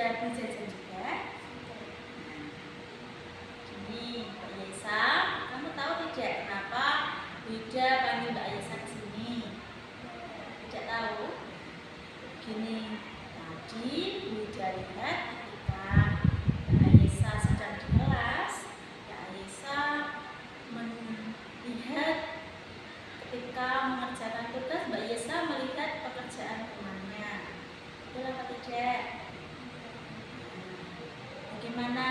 sudah beli jajan juga? Gini, Mbak Yesa, kamu tahu tidak kenapa Bu Ida panggil Mbak Yesa ke sini? Tidak tahu? Gini, tadi Bu Ida lihat ketika Mbak Yesa sedang di kelas, Mbak Yesa melihat ketika mengerjakan tugas, Mbak Yesa melihat pekerjaan temannya. Betul apa tidak? Bagaimana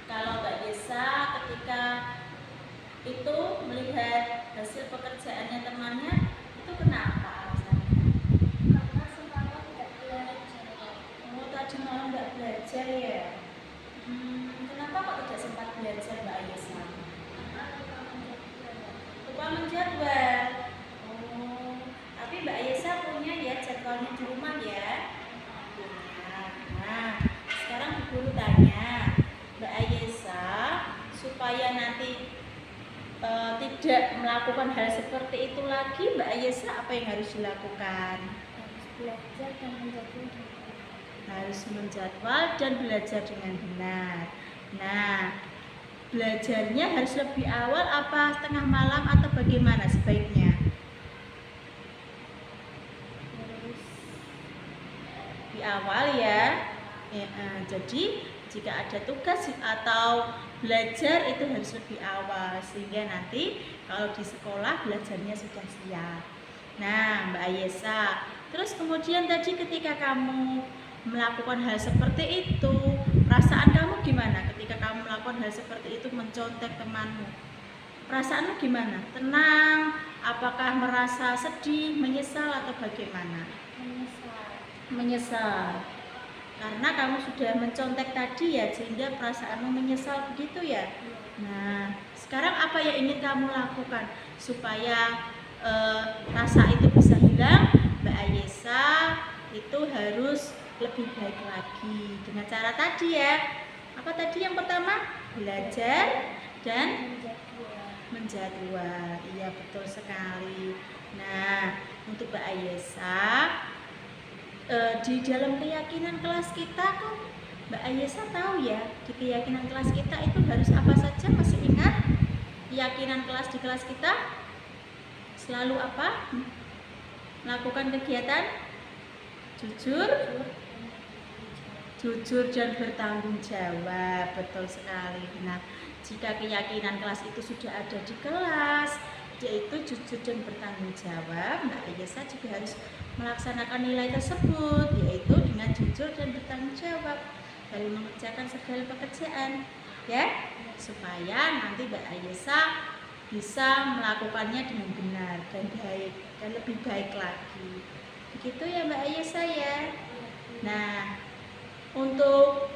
kalau Mbak Yesa ketika itu melihat hasil pekerjaannya temannya, itu kenapa alasannya? Karena semalam tidak belajar. Oh, tadi malam nggak belajar ya? Kenapa kok tidak sempat belajar Mbak Yesa? Lupa menjadwal. Oh, tapi Mbak Yesa punya ya jadwalnya di rumah ya? Punya. Nah, sekarang Bu Guru tanya, Mbak Yesa supaya nanti tidak melakukan hal seperti itu lagi, Mbak Yesa apa yang harus dilakukan? Harus belajar dan menjadwal. Harus menjadwal dan belajar dengan benar. Nah, belajarnya harus lebih awal apa tengah malam atau bagaimana sebaiknya? Harus Di awal ya. Jadi jika ada tugas atau belajar itu harus lebih awal sehingga nanti kalau di sekolah belajarnya sudah siap. Nah, Mbak Yesa, terus kemudian tadi ketika kamu melakukan hal seperti itu, perasaan kamu gimana ketika kamu melakukan hal seperti itu, mencontek temanmu? Perasaanmu gimana? Tenang? Apakah merasa sedih, menyesal atau bagaimana? Menyesal. Karena kamu sudah mencontek tadi ya, sehingga perasaanmu menyesal begitu ya. Nah, sekarang apa yang ingin kamu lakukan supaya rasa itu bisa hilang? Mbak Ayesa itu harus lebih baik lagi dengan cara tadi ya. Apa tadi yang pertama? Belajar dan menjadwal. Iya, betul sekali. Nah, untuk Mbak Ayesa, di dalam keyakinan kelas kita kan Mbak Ayesa tahu ya, di keyakinan kelas kita itu harus apa saja? Masih ingat? Keyakinan kelas di kelas kita selalu apa? Melakukan kegiatan jujur dan bertanggung jawab. Betul sekali. Nah, jika keyakinan kelas itu sudah ada di kelas, yaitu jujur dan bertanggung jawab, Mbak Ayesa juga harus melaksanakan nilai tersebut, yaitu dengan jujur dan bertanggung jawab dalam mengerjakan segala pekerjaan, ya, supaya nanti Mbak Ayesa bisa melakukannya dengan benar dan baik dan lebih baik lagi. Begitu ya Mbak Ayesa ya. Nah, untuk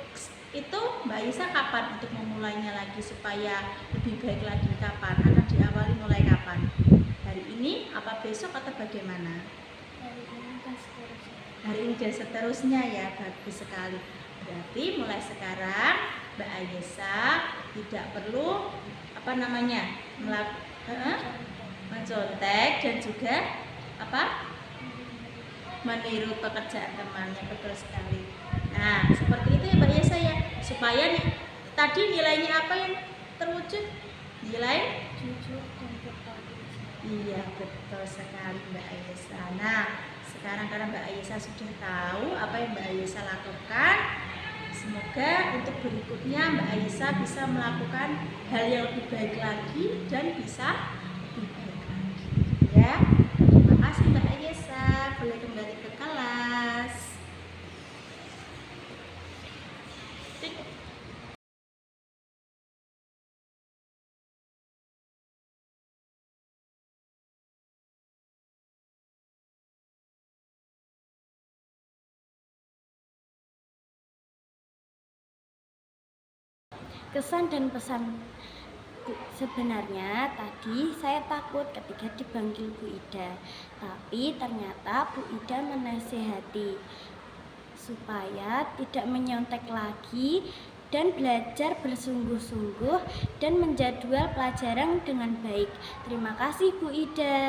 itu Mbak Ayesa kapan untuk memulainya lagi supaya lebih baik lagi? Kapan? Akan diawali mulai kapan? Hari ini apa besok atau bagaimana? Hari ini dan seterusnya ya. Bagus sekali. Berarti mulai sekarang Mbak Ayesa tidak perlu mencontek dan juga meniru pekerjaan temannya. Betul sekali. Nah, seperti itu ya Mbak Yesa ya, supaya tadi nilainya apa yang terwujud? Nilai jujur dan bertanggung jawab. Iya, betul sekali Mbak Yesa. Nah, sekarang karena Mbak Yesa sudah tahu apa yang Mbak Yesa lakukan, semoga untuk berikutnya Mbak Yesa bisa melakukan hal yang lebih baik lagi dan bisa lebih baik lagi ya. Terima kasih Mbak Yesa, boleh kembali ke kelas. Kesan dan pesan. Sebenarnya tadi saya takut ketika dipanggil Bu Ida, tapi ternyata Bu Ida menasihati supaya tidak menyontek lagi dan belajar bersungguh-sungguh dan menjadwal pelajaran dengan baik. Terima kasih Bu Ida.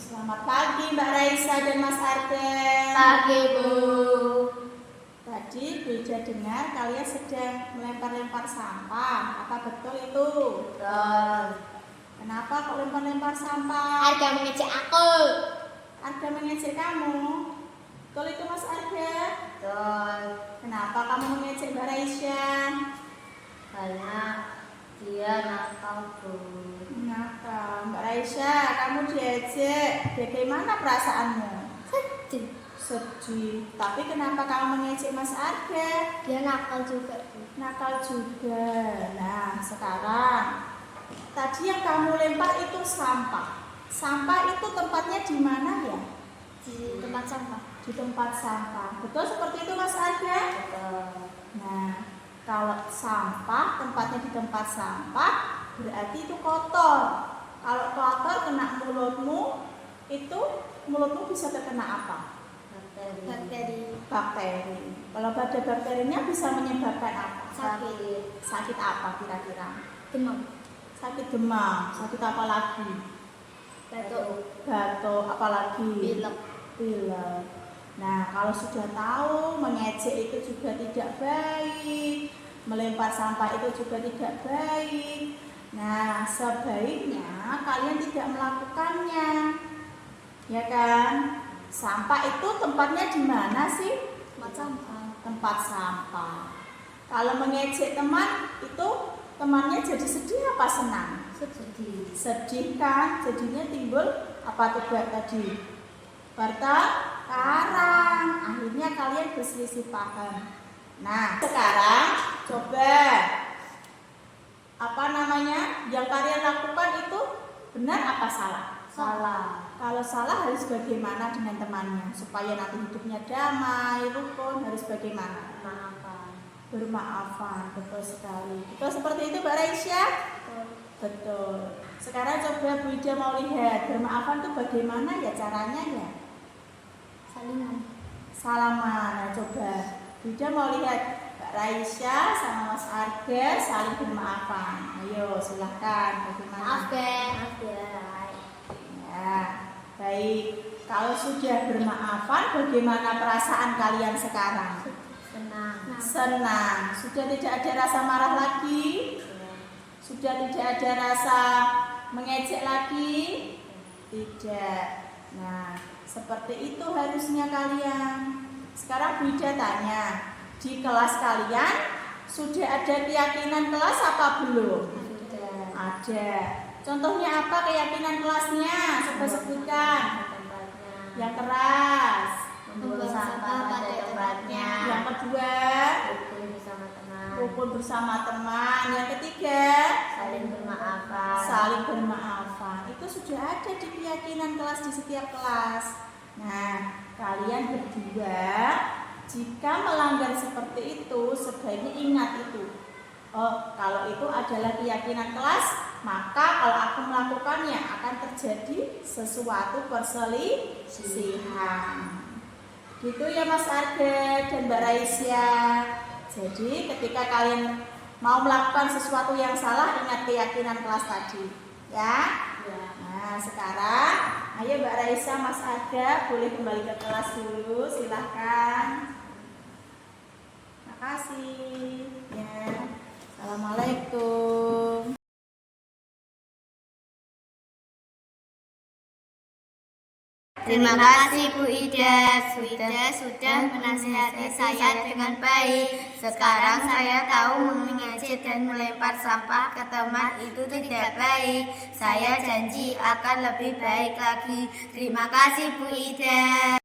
Selamat pagi Mbak Raisa dan Mas Arden. Pagi, Bu. Tadi Bu Ida dengar kalian sedang melempar-lempar sampah. Apa betul itu? Betul. Kenapa kok lempar-lempar sampah? Arga mengejek aku. Arga mengejek kamu. Betul itu Mas Arga? Betul. Kenapa kamu mengejek Mbak Raisa? Karena dia nakal, Bu. Kenapa? Mbak Raisa, kamu diejek. Bagaimana perasaanmu? Sedih. Sedih. Tapi kenapa kamu mengejek Mas Arga? Dia nakal juga, Bu. Nakal juga. Nah, sekarang tadi yang kamu lempar itu sampah. Sampah itu tempatnya di mana ya? Di tempat sampah. Di tempat sampah. Betul seperti itu Mas Arga? Betul. Nah, kalau sampah tempatnya di tempat sampah berarti itu kotor. Kalau kotor kena mulutmu, itu mulutmu bisa terkena apa? Bakteri. Bakteri. Kalau pada bakterinya bisa menyebabkan apa? Sakit. Sakit apa kira-kira? Demam. Sakit demam. Sakit apa lagi? Batuk. Batuk. Apa lagi? Pilek. Pilek. Nah, kalau sudah tahu mengejek itu juga tidak baik, melempar sampah itu juga tidak baik. Nah, sebaiknya kalian tidak melakukannya. Ya kan? Sampah itu tempatnya di mana sih? Tempat sampah. Tempat sampah. Kalau mengejek teman, itu temannya jadi sedih apa senang? Sedih. Sedih kan? Jadinya timbul apa tuh tadi? Pertengkaran. Akhirnya kalian berselisih paham. Nah, sekarang coba apa namanya? Yang kalian lakukan itu benar apa salah? Salah. Kalau salah harus bagaimana dengan temannya supaya nanti hidupnya damai, rukun, harus bagaimana? Maafkan. Bermaafan. Betul sekali. Betul seperti itu Mbak Raisya? Betul. Sekarang coba Bu Ida mau lihat bermaafan itu bagaimana ya caranya ya? Salingan. Salaman. Nah, coba Bu Ida mau lihat Mbak Raisya sama Mas Arga saling bermaafan. Ayo silahkan bagaimana? Maaf, Maaf ya. Ya, baik. Kalau sudah bermaafan, bagaimana perasaan kalian sekarang? Senang. Senang. Sudah tidak ada rasa marah lagi? Sudah tidak ada rasa mengejek lagi? Tidak. Nah, seperti itu harusnya kalian. Sekarang Bu Ida tanya, di kelas kalian sudah ada keyakinan kelas apa belum? Ada. Contohnya apa keyakinan kelasnya? Coba sebutkan. Yang keras. Membuang sampah pada tempatnya. Yang kedua, Rukun bersama teman. rukun bersama teman. Yang ketiga, Saling bermaafan. saling bermaafan. Itu sudah ada di keyakinan kelas di setiap kelas. Nah, kalian berdua jika melanggar seperti itu sebaiknya ingat itu. Oh, kalau itu adalah keyakinan kelas, maka kalau aku melakukannya akan terjadi sesuatu perselisihan. Gitu ya Mas Arga dan Mbak Raisya. Jadi ketika kalian mau melakukan sesuatu yang salah, ingat keyakinan kelas tadi, ya. Nah, sekarang ayo Mbak Raisya, Mas Arga boleh kembali ke kelas dulu, silahkan. Makasih. Ya. Assalamualaikum. Terima kasih Bu Ida sudah menasihati saya dengan baik. Sekarang saya tahu mengejek dan melempar sampah ke teman itu tidak baik. Saya janji akan lebih baik lagi. Terima kasih Bu Ida.